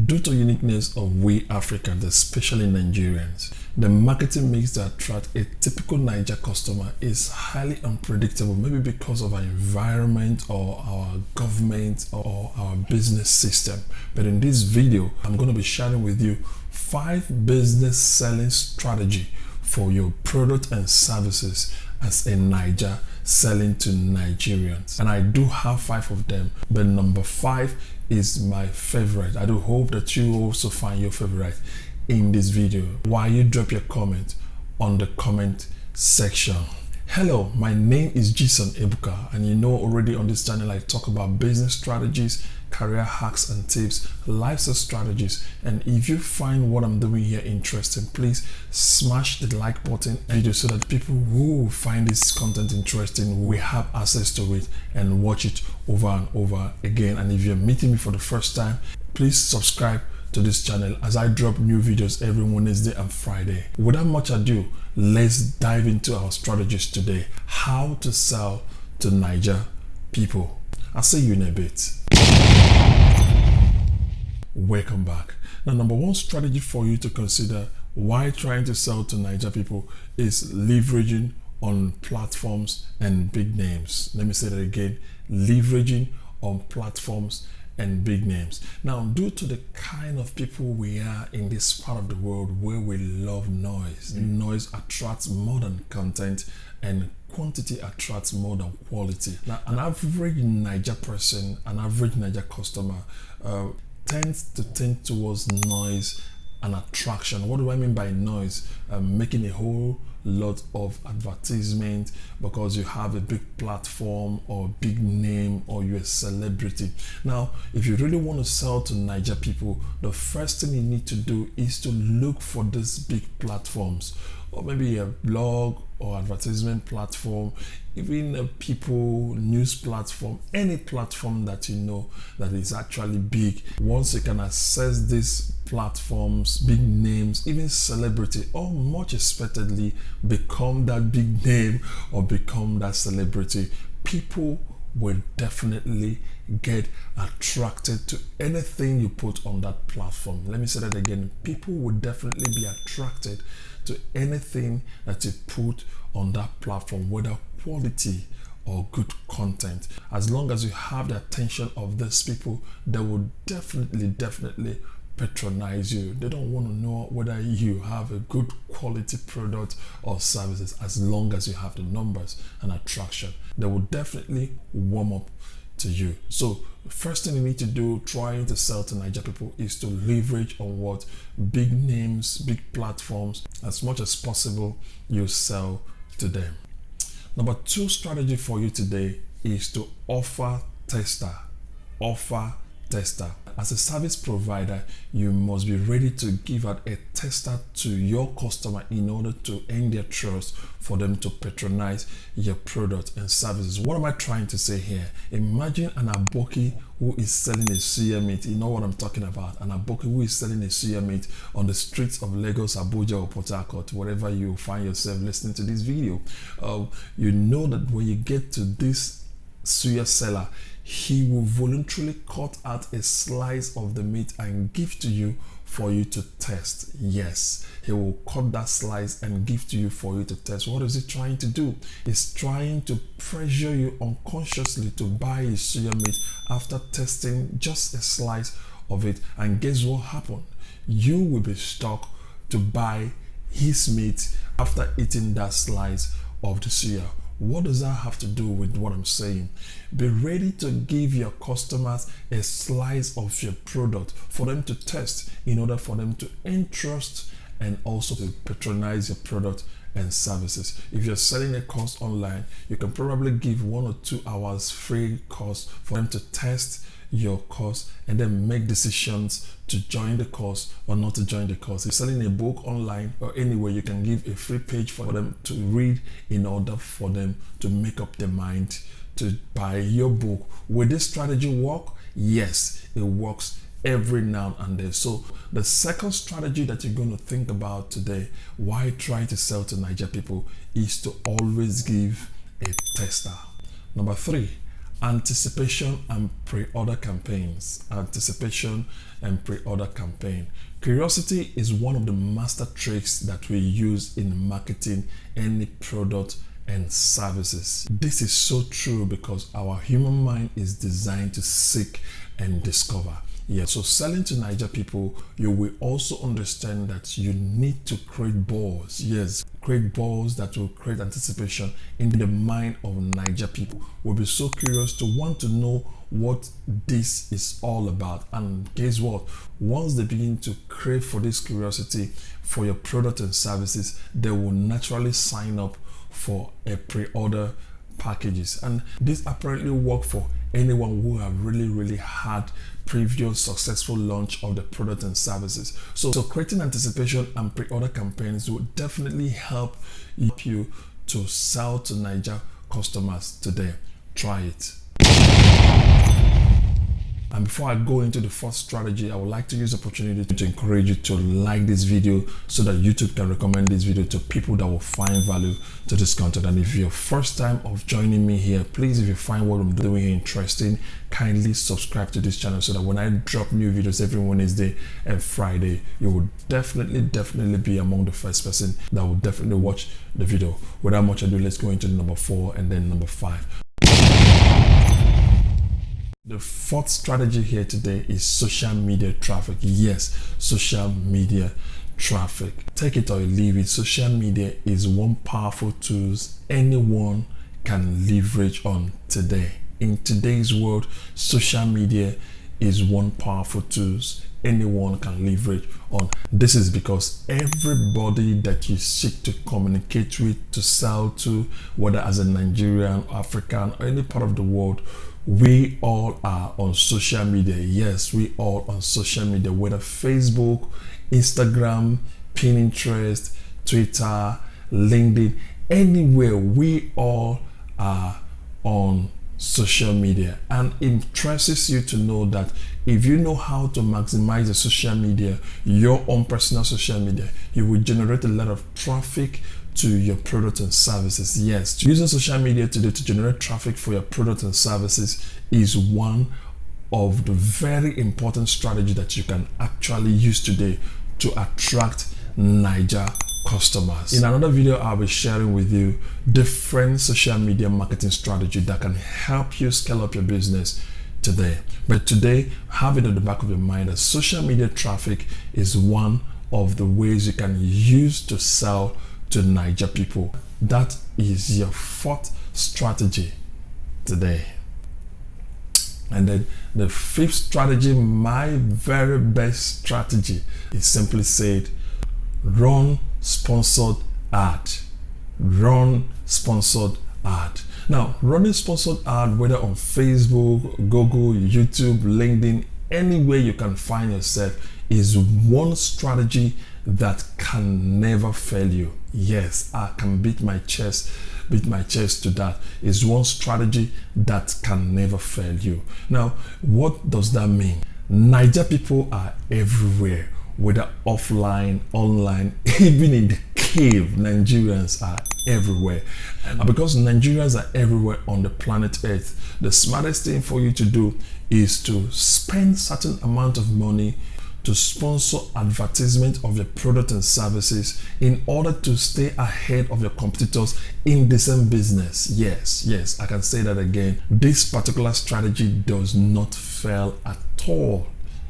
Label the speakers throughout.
Speaker 1: Due to uniqueness of we Africans, especially Nigerians, the marketing mix that attracts a typical Niger customer is highly unpredictable, maybe because of our environment or our government or our business system. But in this video, I'm going to be sharing with you 5 business selling strategy for your product and services as a Niger selling to Nigerians. And I do have 5 of them, but number 5 is my favorite. I do hope that you also find your favorite in this video while you drop your comment on the comment section. Hello, my name is Gson Ebuka, and you know already on this channel I talk about business strategies, career hacks and tips, lifestyle strategies. And if you find what I'm doing here interesting, please smash the like button and video so that people who find this content interesting will have access to it and watch it over and over again. And if you're meeting me for the first time, please subscribe to this channel as I drop new videos every Wednesday and Friday. Without much ado, let's dive into our strategies today. How to sell to Niger people. I'll see you in a bit. Welcome back. Now, number 1 strategy for you to consider while trying to sell to Niger people is leveraging on platforms and big names. Let me say that again, leveraging on platforms and big names. Now, due to the kind of people we are in this part of the world where we love noise, noise attracts more than content and quantity attracts more than quality. Now, an average Niger person, an average Niger customer tends to tend towards noise and attraction. What do I mean by noise? Making a whole lot of advertisement because you have a big platform or big name or you're a celebrity. Now, if you really want to sell to Niger people, the first thing you need to do is to look for these big platforms, or maybe a blog or advertisement platform, even a people news platform, any platform that you know that is actually big. Once you can access these platforms, big names, even celebrity, or much expectedly become that big name or become that celebrity, people will definitely get attracted to anything you put on that platform. Let me say that again. People will definitely be attracted to anything that you put on that platform, whether quality or good content. As long as you have the attention of these people, they will definitely patronize you. They don't want to know whether you have a good quality product or services. As long as you have the numbers and attraction, they will definitely warm up to you. So the first thing you need to do trying to sell to Niger people is to leverage on what big names, big platforms. As much as possible, you sell to them. Number 2 strategy for you today is to offer tester. As a service provider, you must be ready to give out a tester to your customer in order to earn their trust for them to patronize your product and services. What am I trying to say here? Imagine an aboki who is selling a suya meat. You know what I'm talking about. An aboki who is selling a suya meat on the streets of Lagos, Abuja, or Port Harcourt, wherever you find yourself listening to this video. You know that when you get to this suya seller, he will voluntarily cut out a slice of the meat and give to you for you to test. Yes, he will cut that slice and give to you for you to test. What is he trying to do? He's trying to pressure you unconsciously to buy his suya meat after testing just a slice of it. And guess what happened? You will be stuck to buy his meat after eating that slice of the suya. What does that have to do with what I'm saying? Be ready to give your customers a slice of your product for them to test in order for them to entrust and also to patronize your product and services. If you're selling a course online, you can probably give 1 or 2 hours free course for them to test your course and then make decisions to join the course or not to join the course. If you're selling a book online or anywhere, you can give a free page for them to read in order for them to make up their mind to buy your book. Will this strategy work? Yes, it works every now and then. So the second strategy that you're going to think about today while trying to sell to Niger people is to always give a tester. Number 3, Anticipation and pre-order campaigns. Anticipation and pre-order campaign. Curiosity is one of the master tricks that we use in marketing any product and services. This is so true because our human mind is designed to seek and discover. Yeah, so selling to Niger people, you will also understand that you need to create buzz. Yes, create buzz that will create anticipation in the mind of Niger people. Will be so curious to want to know what this is all about. And guess what? Once they begin to crave for this curiosity for your product and services, they will naturally sign up for a pre-order packages. And this apparently work for anyone who have really had previous successful launch of the product and services. So creating anticipation and pre-order campaigns will definitely help you to sell to Niger customers today. Try it. And before I go into the first strategy, I would like to use the opportunity to encourage you to like this video so that YouTube can recommend this video to people that will find value to this content. And if you're first time of joining me here, please, if you find what I'm doing here interesting, kindly subscribe to this channel so that when I drop new videos every Wednesday and Friday, you will definitely be among the first person that will definitely watch the video. Without much ado, let's go into number 4 and then number 5. The fourth strategy here today is social media traffic. Yes, social media traffic. Take it or leave it. Social media is one powerful tool anyone can leverage on today. In today's world, social media is one powerful tool anyone can leverage on. This is because everybody that you seek to communicate with, to sell to, whether as a Nigerian, African, or any part of the world, we all are on social media. Yes, we all on social media, whether Facebook, Instagram, Pinterest, Twitter, LinkedIn, anywhere, we all are on social media. And it interests you to know that if you know how to maximize the social media, your own personal social media, you will generate a lot of traffic to your product and services. Yes, using social media today to generate traffic for your product and services is one of the very important strategy that you can actually use today to attract Niger customers. In another video, I'll be sharing with you different social media marketing strategy that can help you scale up your business today. But today, have it at the back of your mind that social media traffic is one of the ways you can use to sell to Niger people. That is your fourth strategy today. And then the fifth strategy, my very best strategy, is simply said, run sponsored ad. Run sponsored ad. Now, running sponsored ad, whether on Facebook, Google, YouTube, LinkedIn, anywhere you can find yourself, is one strategy that can never fail you. Yes, I can beat my chest to that. Is one strategy that can never fail you. Now, what does that mean? Niger people are everywhere, whether offline, online, even in the cave, Nigerians are everywhere. And because Nigerians are everywhere on the planet Earth, the smartest thing for you to do is to spend certain amount of money to sponsor advertisement of your product and services in order to stay ahead of your competitors in the same business. Yes, I can say that again. This particular strategy does not fail at all.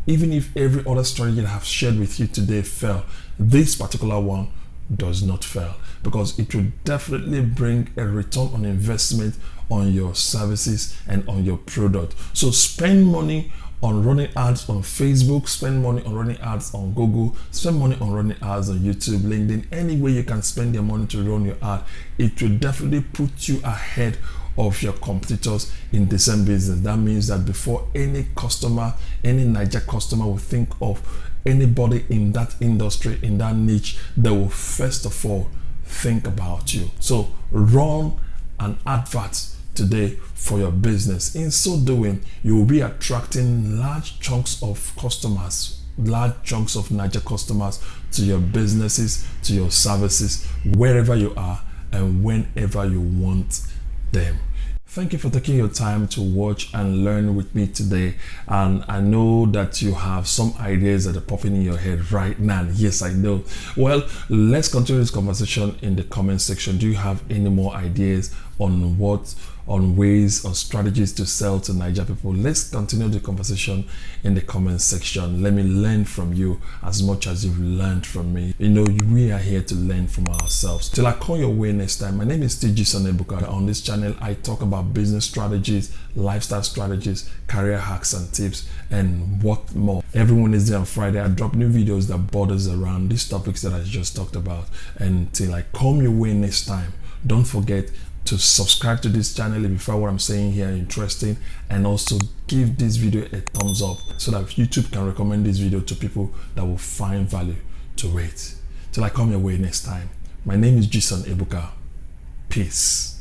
Speaker 1: Even if every other strategy that I have shared with you today fail, this particular one does not fail, because it will definitely bring a return on investment on your services and on your product. So spend money on running ads on Facebook, spend money on running ads on Google, spend money on running ads on YouTube, LinkedIn, any way you can spend your money to run your ad. It will definitely put you ahead of your competitors in the same business. That means that before any customer, any Niger customer will think of anybody in that industry, in that niche, they will first of all think about you. So run an advert today for your business. In so doing, you will be attracting large chunks of customers, large chunks of Niger customers to your businesses, to your services, wherever you are and whenever you want them. Thank you for taking your time to watch and learn with me today. And I know that you have some ideas that are popping in your head right now. Yes, I know. Well, let's continue this conversation in the comment section. Do you have any more ideas on ways or strategies to sell to Niger people? Let's continue the conversation in the comment section. Let me learn from you as much as you've learned from me. You know, we are here to learn from ourselves. Till I call your way next time, my name is Gson Ebuka. On this channel, I talk about business strategies, lifestyle strategies, career hacks and tips, and what more. Every Wednesday and Friday, I drop new videos that borders around these topics that I just talked about. And till I come your way next time, don't forget to subscribe to this channel if you find what I'm saying here interesting, and also give this video a thumbs up so that YouTube can recommend this video to people that will find value to it. Till I come your way next time, my name is Gson Ebuka. Peace.